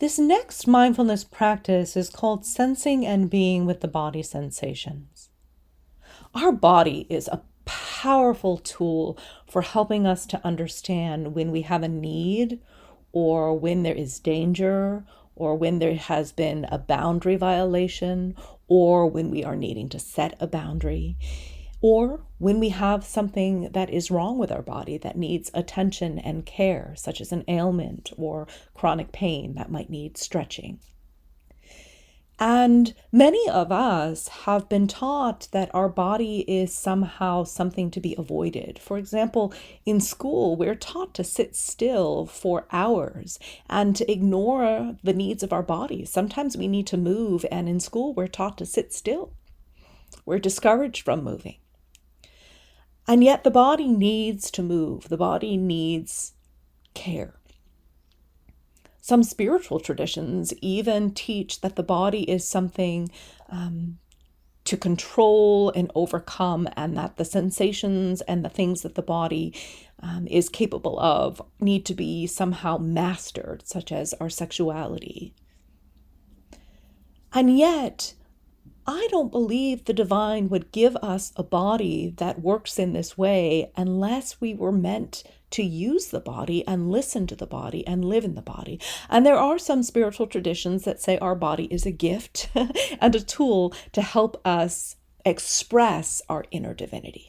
This next mindfulness practice is called sensing and being with the body sensations. Our body is a powerful tool for helping us to understand when we have a need, or when there is danger, or when there has been a boundary violation, or when we are needing to set a boundary, or when we have something that is wrong with our body that needs attention and care, such as an ailment or chronic pain that might need stretching. And many of us have been taught that our body is somehow something to be avoided. For example, in school, we're taught to sit still for hours and to ignore the needs of our bodies. Sometimes we need to move, and in school, we're taught to sit still. We're discouraged from moving. And yet the body needs to move. The body needs care. Some spiritual traditions even teach that the body is something to control and overcome, and that the sensations and the things that the body is capable of need to be somehow mastered, such as our sexuality. And yet, I don't believe the divine would give us a body that works in this way unless we were meant to use the body and listen to the body and live in the body. And there are some spiritual traditions that say our body is a gift and a tool to help us express our inner divinity.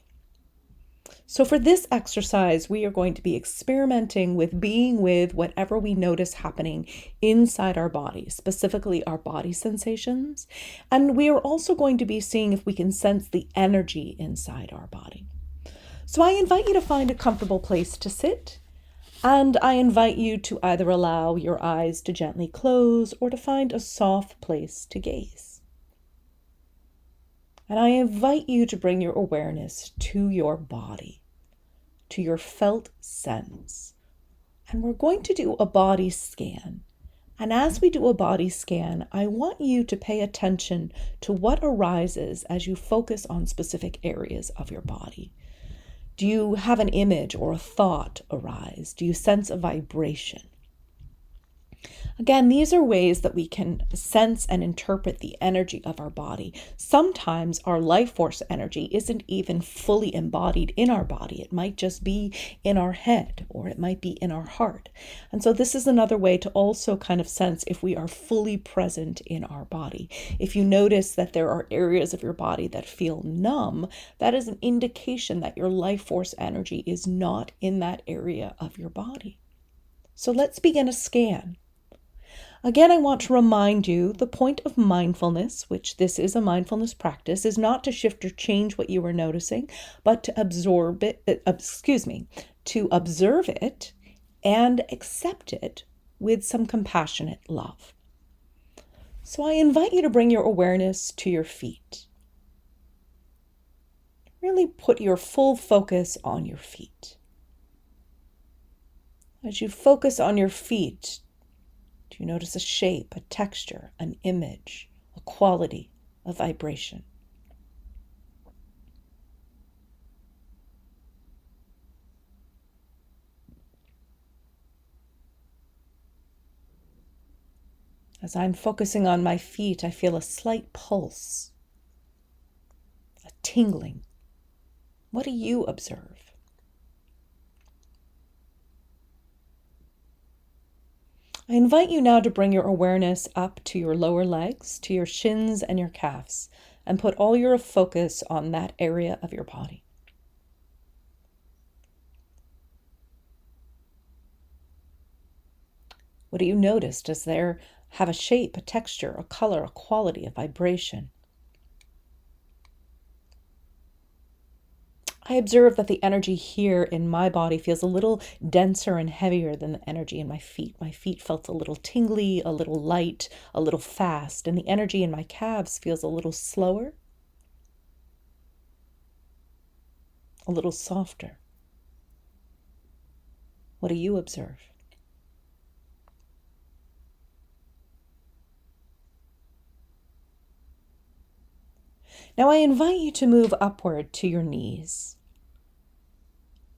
So for this exercise, we are going to be experimenting with being with whatever we notice happening inside our body, specifically our body sensations. And we are also going to be seeing if we can sense the energy inside our body. So I invite you to find a comfortable place to sit, and I invite you to either allow your eyes to gently close or to find a soft place to gaze. And I invite you to bring your awareness to your body, to your felt sense. And we're going to do a body scan. And as we do a body scan, I want you to pay attention to what arises as you focus on specific areas of your body. Do you have an image or a thought arise? Do you sense a vibration? Again, these are ways that we can sense and interpret the energy of our body. Sometimes our life force energy isn't even fully embodied in our body. It might just be in our head, or it might be in our heart. And so this is another way to also kind of sense if we are fully present in our body. If you notice that there are areas of your body that feel numb, that is an indication that your life force energy is not in that area of your body. So let's begin a scan. Again, I want to remind you the point of mindfulness, which this is a mindfulness practice, is not to shift or change what you are noticing, but to absorb it, to observe it and accept it with some compassionate love. So I invite you to bring your awareness to your feet. Really put your full focus on your feet. As you focus on your feet, do you notice a shape, a texture, an image, a quality, a vibration? As I'm focusing on my feet, I feel a slight pulse, a tingling. What do you observe? I invite you now to bring your awareness up to your lower legs, to your shins and your calves, and put all your focus on that area of your body. What do you notice? Does there have a shape, a texture, a color, a quality, a vibration? I observe that the energy here in my body feels a little denser and heavier than the energy in my feet. My feet felt a little tingly, a little light, a little fast, and the energy in my calves feels a little slower, a little softer. What do you observe? Now I invite you to move upward to your knees,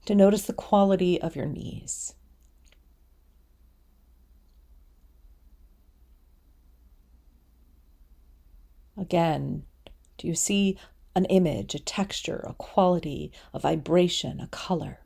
to notice the quality of your knees. Again, do you see an image, a texture, a quality, a vibration, a color?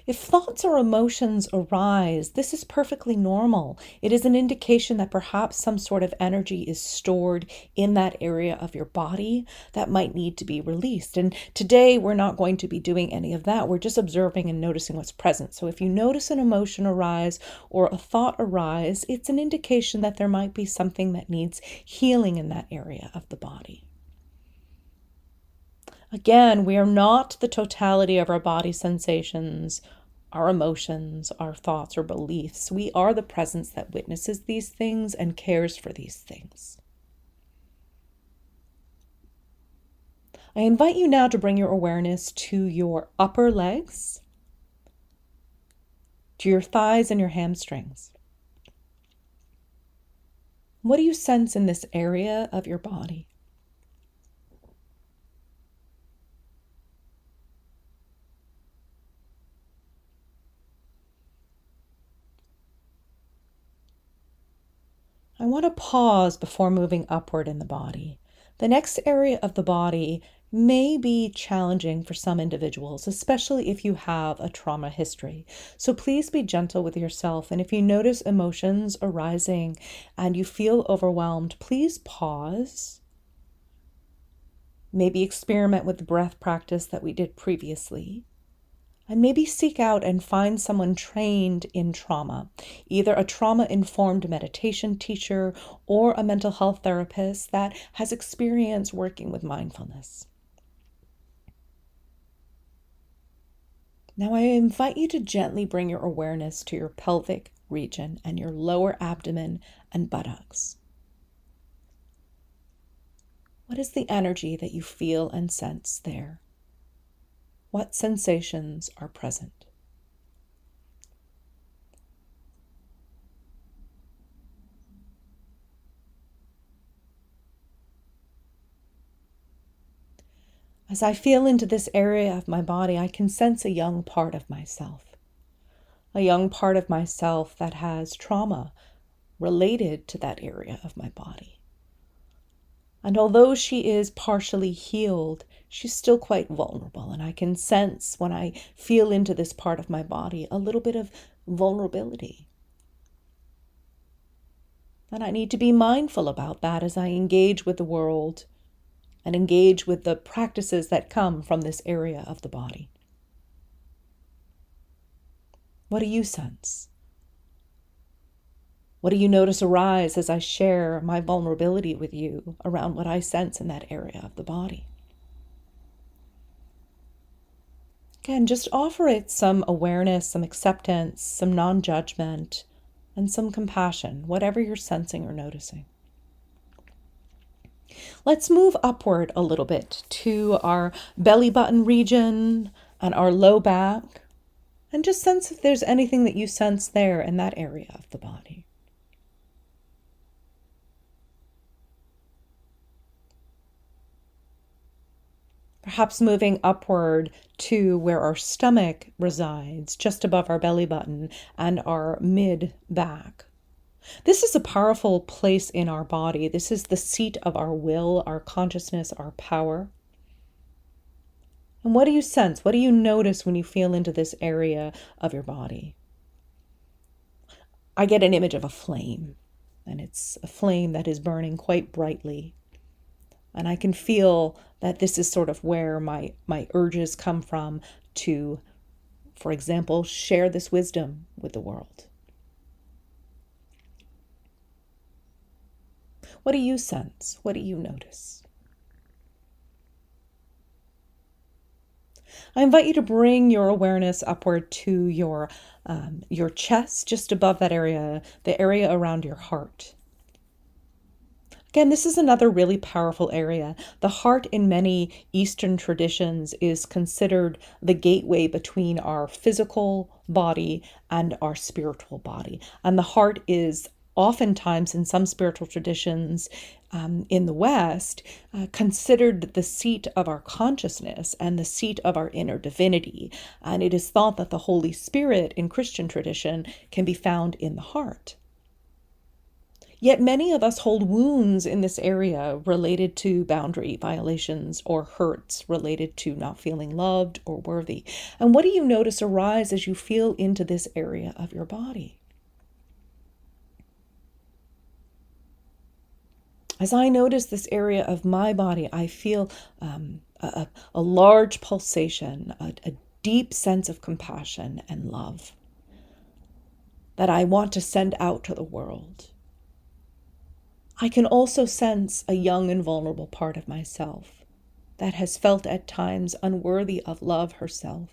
If thoughts or emotions arise, this is perfectly normal. It is an indication that perhaps some sort of energy is stored in that area of your body that might need to be released. And today we're not going to be doing any of that. We're just observing and noticing what's present. So if you notice an emotion arise or a thought arise, it's an indication that there might be something that needs healing in that area of the body. Again, we are not the totality of our body sensations, our emotions, our thoughts, or beliefs. We are the presence that witnesses these things and cares for these things. I invite you now to bring your awareness to your upper legs, to your thighs and your hamstrings. What do you sense in this area of your body? I want to pause before moving upward in the body. The next area of the body may be challenging for some individuals, especially if you have a trauma history. So please be gentle with yourself. And if you notice emotions arising and you feel overwhelmed, please pause. Maybe experiment with the breath practice that we did previously. And maybe seek out and find someone trained in trauma, either a trauma-informed meditation teacher or a mental health therapist that has experience working with mindfulness. Now I invite you to gently bring your awareness to your pelvic region and your lower abdomen and buttocks. What is the energy that you feel and sense there? What sensations are present? As I feel into this area of my body, I can sense a young part of myself. A young part of myself that has trauma related to that area of my body. And although she is partially healed, she's still quite vulnerable. And I can sense when I feel into this part of my body a little bit of vulnerability. And I need to be mindful about that as I engage with the world and engage with the practices that come from this area of the body. What do you sense? What do you notice arise as I share my vulnerability with you around what I sense in that area of the body? Again, just offer it some awareness, some acceptance, some non-judgment, and some compassion, whatever you're sensing or noticing. Let's move upward a little bit to our belly button region and our low back, and just sense if there's anything that you sense there in that area of the body. Perhaps moving upward to where our stomach resides, just above our belly button and our mid back. This is a powerful place in our body. This is the seat of our will, our consciousness, our power. And what do you sense? What do you notice when you feel into this area of your body? I get an image of a flame, and it's a flame that is burning quite brightly. And I can feel that this is sort of where my urges come from to, for example, share this wisdom with the world. What do you sense? What do you notice? I invite you to bring your awareness upward to your chest, just above that area, the area around your heart. Again, this is another really powerful area. The heart in many Eastern traditions is considered the gateway between our physical body and our spiritual body. And the heart is oftentimes in some spiritual traditions in the West, considered the seat of our consciousness and the seat of our inner divinity. And it is thought that the Holy Spirit in Christian tradition can be found in the heart. Yet many of us hold wounds in this area related to boundary violations or hurts related to not feeling loved or worthy. And what do you notice arise as you feel into this area of your body? As I notice this area of my body, I feel a large pulsation, a deep sense of compassion and love that I want to send out to the world. I can also sense a young and vulnerable part of myself that has felt at times unworthy of love herself.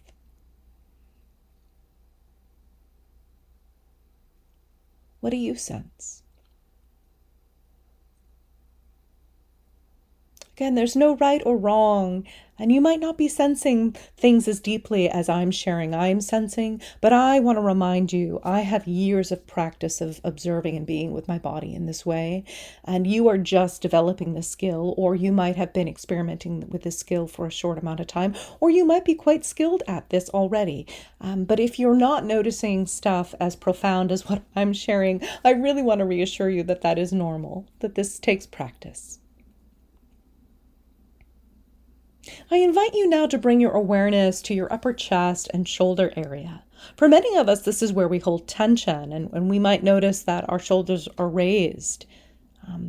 What do you sense? Again, there's no right or wrong, and you might not be sensing things as deeply as I'm sharing I'm sensing, but I want to remind you, I have years of practice of observing and being with my body in this way, and you are just developing the skill, or you might have been experimenting with this skill for a short amount of time, or you might be quite skilled at this already. But if you're not noticing stuff as profound as what I'm sharing, I really want to reassure you that that is normal, that this takes practice. I invite you now to bring your awareness to your upper chest and shoulder area. For many of us, this is where we hold tension, and we might notice that our shoulders are raised,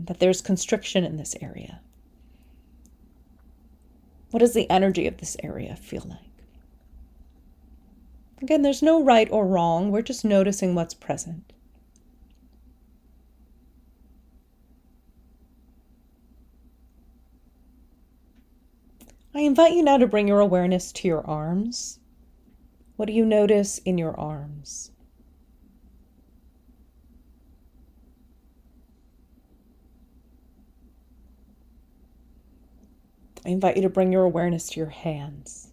that there's constriction in this area. What does the energy of this area feel like? Again, there's no right or wrong. We're just noticing what's present. I invite you now to bring your awareness to your arms. What do you notice in your arms? I invite you to bring your awareness to your hands.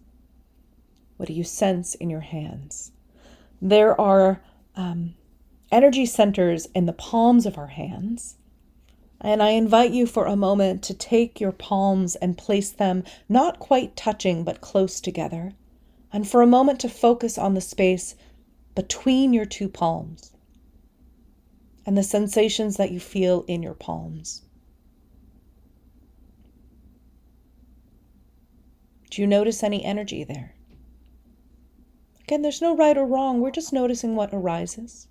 What do you sense in your hands? There are energy centers in the palms of our hands. And I invite you for a moment to take your palms and place them not quite touching, but close together. And for a moment to focus on the space between your two palms and the sensations that you feel in your palms. Do you notice any energy there? Again, there's no right or wrong. We're just noticing what arises.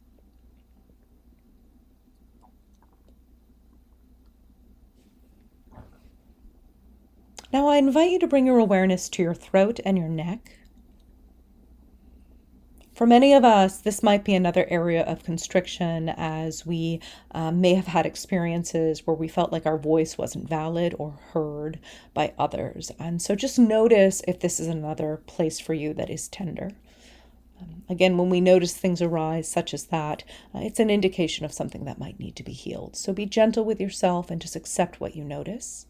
Now I invite you to bring your awareness to your throat and your neck. For many of us, this might be another area of constriction, as we may have had experiences where we felt like our voice wasn't valid or heard by others. And so just notice if this is another place for you that is tender. Again, when we notice things arise such as that, it's an indication of something that might need to be healed. So be gentle with yourself and just accept what you notice.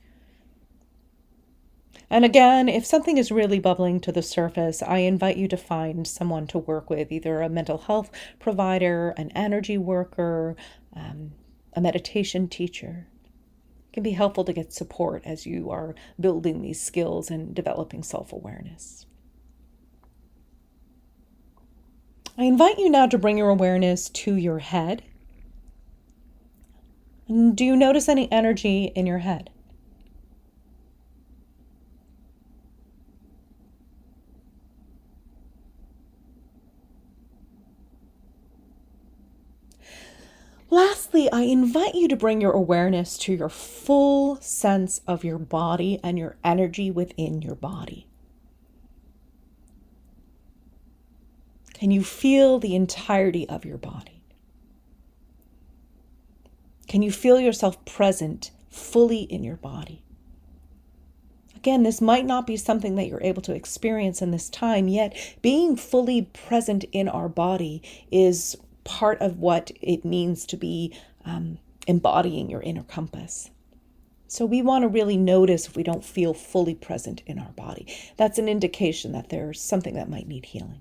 And again, if something is really bubbling to the surface, I invite you to find someone to work with, either a mental health provider, an energy worker, a meditation teacher. It can be helpful to get support as you are building these skills and developing self-awareness. I invite you now to bring your awareness to your head. And do you notice any energy in your head? Lastly, I invite you to bring your awareness to your full sense of your body and your energy within your body. Can you feel the entirety of your body? Can you feel yourself present fully in your body? Again, this might not be something that you're able to experience in this time, yet being fully present in our body is part of what it means to be embodying your inner compass. So we want to really notice if we don't feel fully present in our body. That's an indication that there's something that might need healing.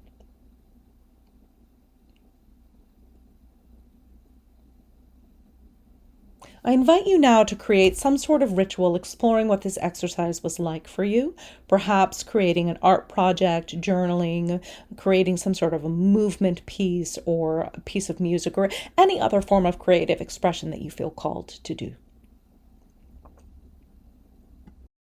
I invite you now to create some sort of ritual exploring what this exercise was like for you, perhaps creating an art project, journaling, creating some sort of a movement piece or a piece of music or any other form of creative expression that you feel called to do.